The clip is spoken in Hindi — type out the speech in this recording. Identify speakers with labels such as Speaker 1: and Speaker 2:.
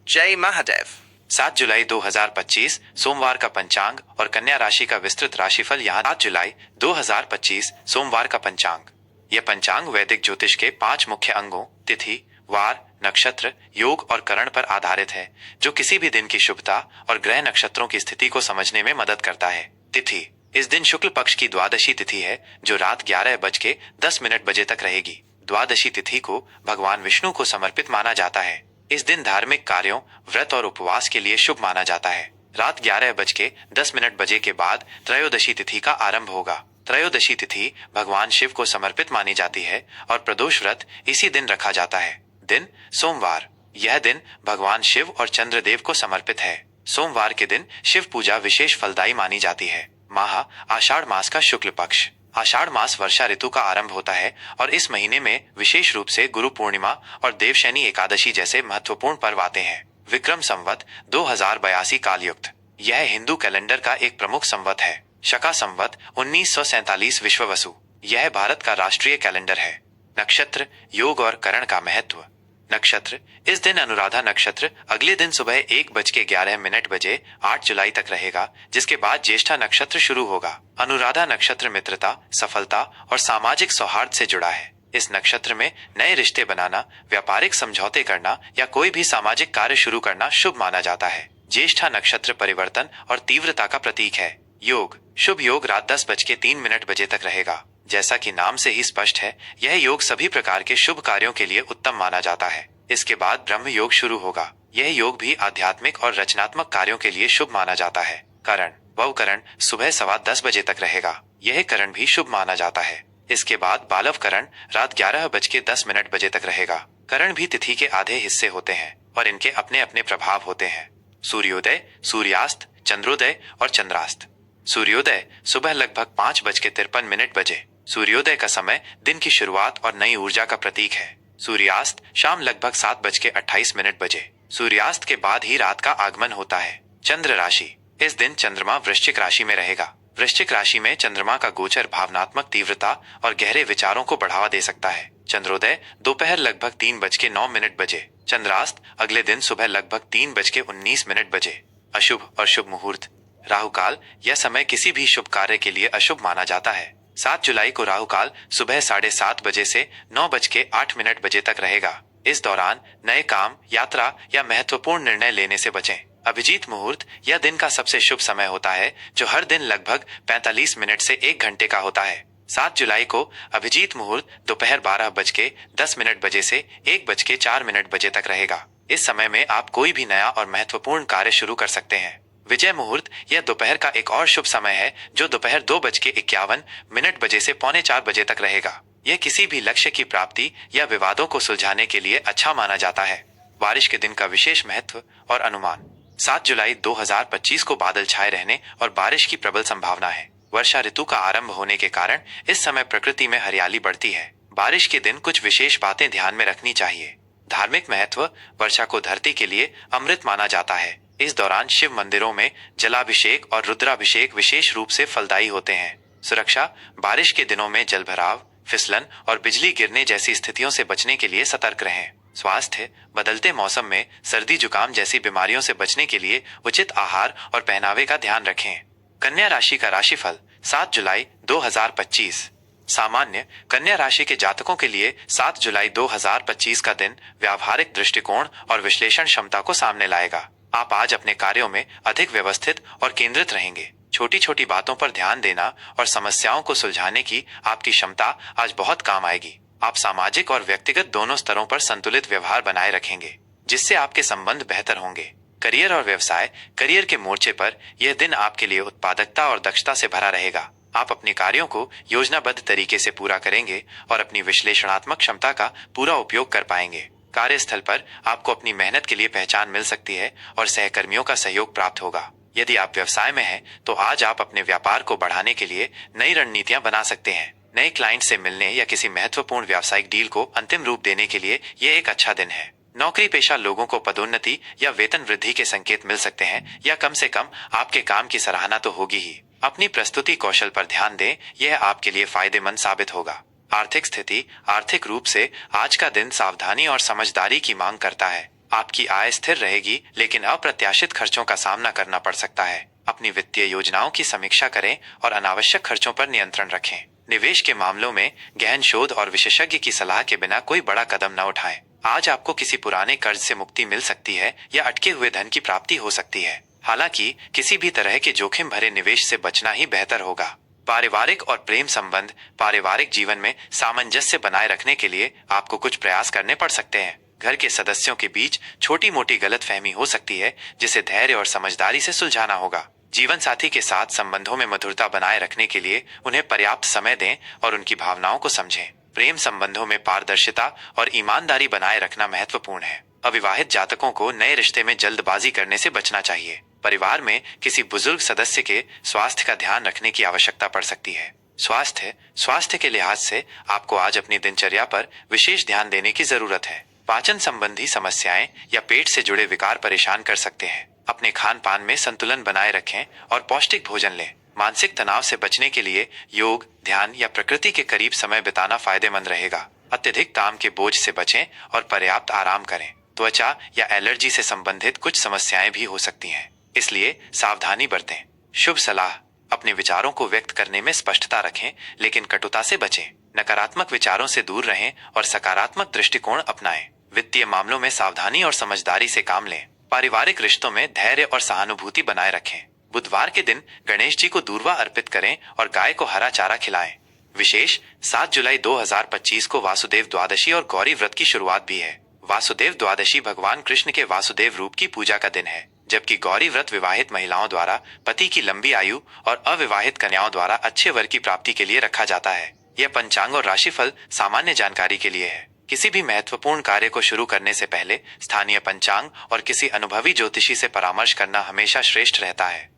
Speaker 1: जय महादेव।
Speaker 2: 7 जुलाई 2025 सोमवार का पंचांग और कन्या राशि का विस्तृत राशिफल यहाँ 7 जुलाई 2025 सोमवार का पंचांग। यह पंचांग वैदिक ज्योतिष के 5 मुख्य अंगों तिथि, वार, नक्षत्र, योग और करण पर आधारित है, जो किसी भी दिन की शुभता और ग्रह नक्षत्रों की स्थिति को समझने में मदद करता है। तिथि: इस दिन शुक्ल पक्ष की द्वादशी तिथि है, जो रात 11:10 बजे तक रहेगी। द्वादशी तिथि को भगवान विष्णु को समर्पित माना जाता है। इस दिन धार्मिक कार्यों, व्रत और उपवास के लिए शुभ माना जाता है। रात 11:10 बजे के बाद त्रयोदशी तिथि का आरंभ होगा। त्रयोदशी तिथि भगवान शिव को समर्पित मानी जाती है और प्रदोष व्रत इसी दिन रखा जाता है। दिन: सोमवार। यह दिन भगवान शिव और चंद्रदेव को समर्पित है। सोमवार के दिन शिव पूजा विशेष फलदायी मानी जाती है। माह: आषाढ़ मास का शुक्ल पक्ष। आषाढ़ मास वर्षा ऋतु का आरंभ होता है और इस महीने में विशेष रूप से गुरु पूर्णिमा और देवशैनी एकादशी जैसे महत्वपूर्ण पर्व आते हैं। विक्रम संवत 2082 कालयुक्त। यह हिंदू कैलेंडर का एक प्रमुख संवत है। शका संवत 1947 विश्ववसु। यह भारत का राष्ट्रीय कैलेंडर है। नक्षत्र, योग और करण का महत्व। नक्षत्र: इस दिन अनुराधा नक्षत्र अगले दिन सुबह 1:11 बजे 8 जुलाई तक रहेगा, जिसके बाद ज्येष्ठा नक्षत्र शुरू होगा। अनुराधा नक्षत्र मित्रता, सफलता और सामाजिक सौहार्द से जुड़ा है। इस नक्षत्र में नए रिश्ते बनाना, व्यापारिक समझौते करना या कोई भी सामाजिक कार्य शुरू करना शुभ माना जाता है। ज्येष्ठा नक्षत्र परिवर्तन और तीव्रता का प्रतीक है। योग: शुभ योग रात 10:03 बजे तक रहेगा। जैसा कि नाम से ही स्पष्ट है, यह योग सभी प्रकार के शुभ कार्यों के लिए उत्तम माना जाता है। इसके बाद ब्रह्म योग शुरू होगा। यह योग भी आध्यात्मिक और रचनात्मक कार्यों के लिए शुभ माना जाता है। करण: वह करण सुबह 10:15 बजे तक रहेगा। यह करण भी शुभ माना जाता है। इसके बाद बालव करण रात 11:10 बजे तक रहेगा। करण भी तिथि के आधे हिस्से होते हैं और इनके अपने अपने प्रभाव होते हैं। सूर्योदय, सूर्यास्त, चंद्रोदय और चंद्रास्त। सूर्योदय सुबह लगभग 5:53 बजे। सूर्योदय का समय दिन की शुरुआत और नई ऊर्जा का प्रतीक है। सूर्यास्त शाम लगभग 7:28 बजे। सूर्यास्त के बाद ही रात का आगमन होता है। चंद्र राशि: इस दिन चंद्रमा वृश्चिक राशि में रहेगा। वृश्चिक राशि में चंद्रमा का गोचर भावनात्मक तीव्रता और गहरे विचारों को बढ़ावा दे सकता है। चंद्रोदय दोपहर लगभग 3:09 बजे। चंद्रास्त अगले दिन सुबह लगभग 3:19 बजे। अशुभ और शुभ मुहूर्त। राहु काल: यह समय किसी भी शुभ कार्य के लिए अशुभ माना जाता है। 7 जुलाई को राहु काल सुबह 7:30 बजे से 9:08 बजे तक रहेगा। इस दौरान नए काम, यात्रा या महत्वपूर्ण निर्णय लेने से बचें। अभिजीत मुहूर्त: यह दिन का सबसे शुभ समय होता है, जो हर दिन लगभग 45 मिनट से 1 घंटे का होता है। 7 जुलाई को अभिजीत मुहूर्त दोपहर 12:10 बजे से 1:04 बजे तक रहेगा। इस समय में आप कोई भी नया और महत्वपूर्ण कार्य शुरू कर सकते हैं। विजय मुहूर्त: यह दोपहर का एक और शुभ समय है, जो दोपहर 2:51 बजे से 3:45 बजे तक रहेगा। यह किसी भी लक्ष्य की प्राप्ति या विवादों को सुलझाने के लिए अच्छा माना जाता है। बारिश के दिन का विशेष महत्व और अनुमान। 7 जुलाई 2025 को बादल छाए रहने और बारिश की प्रबल संभावना है। वर्षा ऋतु का आरंभ होने के कारण इस समय प्रकृति में हरियाली बढ़ती है। बारिश के दिन कुछ विशेष बातें ध्यान में रखनी चाहिए। धार्मिक महत्व: वर्षा को धरती के लिए अमृत माना जाता है। इस दौरान शिव मंदिरों में जलाभिषेक और रुद्राभिषेक विशेष रूप से फलदायी होते हैं। सुरक्षा: बारिश के दिनों में जलभराव, फिसलन और बिजली गिरने जैसी स्थितियों से बचने के लिए सतर्क रहें। स्वास्थ्य: बदलते मौसम में सर्दी जुकाम जैसी बीमारियों से बचने के लिए उचित आहार और पहनावे का ध्यान रखें। कन्या राशि का राशिफल 7 जुलाई 2025। सामान्य कन्या राशि के जातकों के लिए 7 जुलाई 2025 का दिन व्यावहारिक दृष्टिकोण और विश्लेषण क्षमता को सामने लाएगा। आप आज अपने कार्यों में अधिक व्यवस्थित और केंद्रित रहेंगे। छोटी छोटी बातों पर ध्यान देना और समस्याओं को सुलझाने की आपकी क्षमता आज बहुत काम आएगी। आप सामाजिक और व्यक्तिगत दोनों स्तरों पर संतुलित व्यवहार बनाए रखेंगे, जिससे आपके संबंध बेहतर होंगे। करियर और व्यवसाय: करियर के मोर्चे पर यह दिन आपके लिए उत्पादकता और दक्षता से भरा रहेगा। आप अपने कार्यों को योजनाबद्ध तरीके से पूरा करेंगे और अपनी विश्लेषणात्मक क्षमता का पूरा उपयोग कर पाएंगे। कार्यस्थल पर आपको अपनी मेहनत के लिए पहचान मिल सकती है और सहकर्मियों का सहयोग प्राप्त होगा। यदि आप व्यवसाय में हैं, तो आज आप अपने व्यापार को बढ़ाने के लिए नई रणनीतियां बना सकते हैं। नए क्लाइंट से मिलने या किसी महत्वपूर्ण व्यावसायिक डील को अंतिम रूप देने के लिए ये एक अच्छा दिन है। नौकरी पेशा लोगों को पदोन्नति या वेतन वृद्धि के संकेत मिल सकते हैं, या कम से कम आपके काम की सराहना तो होगी ही। अपनी प्रस्तुति कौशल पर ध्यान दें, यह आपके लिए फायदेमंद साबित होगा। आर्थिक स्थिति: आर्थिक रूप से आज का दिन सावधानी और समझदारी की मांग करता है। आपकी आय स्थिर रहेगी, लेकिन अप्रत्याशित खर्चों का सामना करना पड़ सकता है। अपनी वित्तीय योजनाओं की समीक्षा करें और अनावश्यक खर्चों पर नियंत्रण रखें। निवेश के मामलों में गहन शोध और विशेषज्ञ की सलाह के बिना कोई बड़ा कदम न उठाएं। आज आपको किसी पुराने कर्ज से मुक्ति मिल सकती है या अटके हुए धन की प्राप्ति हो सकती है। हालांकि किसी भी तरह के जोखिम भरे निवेश से बचना ही बेहतर होगा। पारिवारिक और प्रेम संबंध। पारिवारिक जीवन में सामंजस्य बनाए रखने के लिए आपको कुछ प्रयास करने पड़ सकते हैं। घर के सदस्यों के बीच छोटी मोटी गलतफहमी हो सकती है, जिसे धैर्य और समझदारी से सुलझाना होगा। जीवन साथी के साथ संबंधों में मधुरता बनाए रखने के लिए उन्हें पर्याप्त समय दें और उनकी भावनाओं को समझें। प्रेम संबंधों में पारदर्शिता और ईमानदारी बनाए रखना महत्वपूर्ण है। अविवाहित जातकों को नए रिश्ते में जल्दबाजी करने से बचना चाहिए। परिवार में किसी बुजुर्ग सदस्य के स्वास्थ्य का ध्यान रखने की आवश्यकता पड़ सकती है। स्वास्थ्य के लिहाज से आपको आज अपनी दिनचर्या पर विशेष ध्यान देने की जरूरत है। पाचन संबंधी समस्याएं या पेट से जुड़े विकार परेशान कर सकते हैं। अपने खान पान में संतुलन बनाए रखें और पौष्टिक भोजन लें। मानसिक तनाव से बचने के लिए योग, ध्यान या प्रकृति के करीब समय बिताना फायदेमंद रहेगा। अत्यधिक काम के बोझ से बचें और पर्याप्त आराम करें। त्वचा या एलर्जी से संबंधित कुछ समस्याएं भी हो सकती हैं, इसलिए सावधानी बरतें। शुभ सलाह। अपने विचारों को व्यक्त करने में स्पष्टता रखें, लेकिन कटुता से बचें। नकारात्मक विचारों से दूर रहें और सकारात्मक दृष्टिकोण अपनाएं। वित्तीय मामलों में सावधानी और समझदारी से काम लें। पारिवारिक रिश्तों में धैर्य और सहानुभूति बनाए रखें। बुधवार के दिन गणेश जी को दूर्वा अर्पित करें और गाय को हरा चारा खिलाएं। विशेष 7 जुलाई 2025 को वासुदेव द्वादशी और गौरी व्रत की शुरुआत भी है। वासुदेव द्वादशी भगवान कृष्ण के वासुदेव रूप की पूजा का दिन है, जबकि गौरी व्रत विवाहित महिलाओं द्वारा पति की लंबी आयु और अविवाहित कन्याओं द्वारा अच्छे वर की प्राप्ति के लिए रखा जाता है। यह पंचांग और राशिफल सामान्य जानकारी के लिए है। किसी भी महत्वपूर्ण कार्य को शुरू करने से पहले स्थानीय पंचांग और किसी अनुभवी ज्योतिषी से परामर्श करना हमेशा श्रेष्ठ रहता है।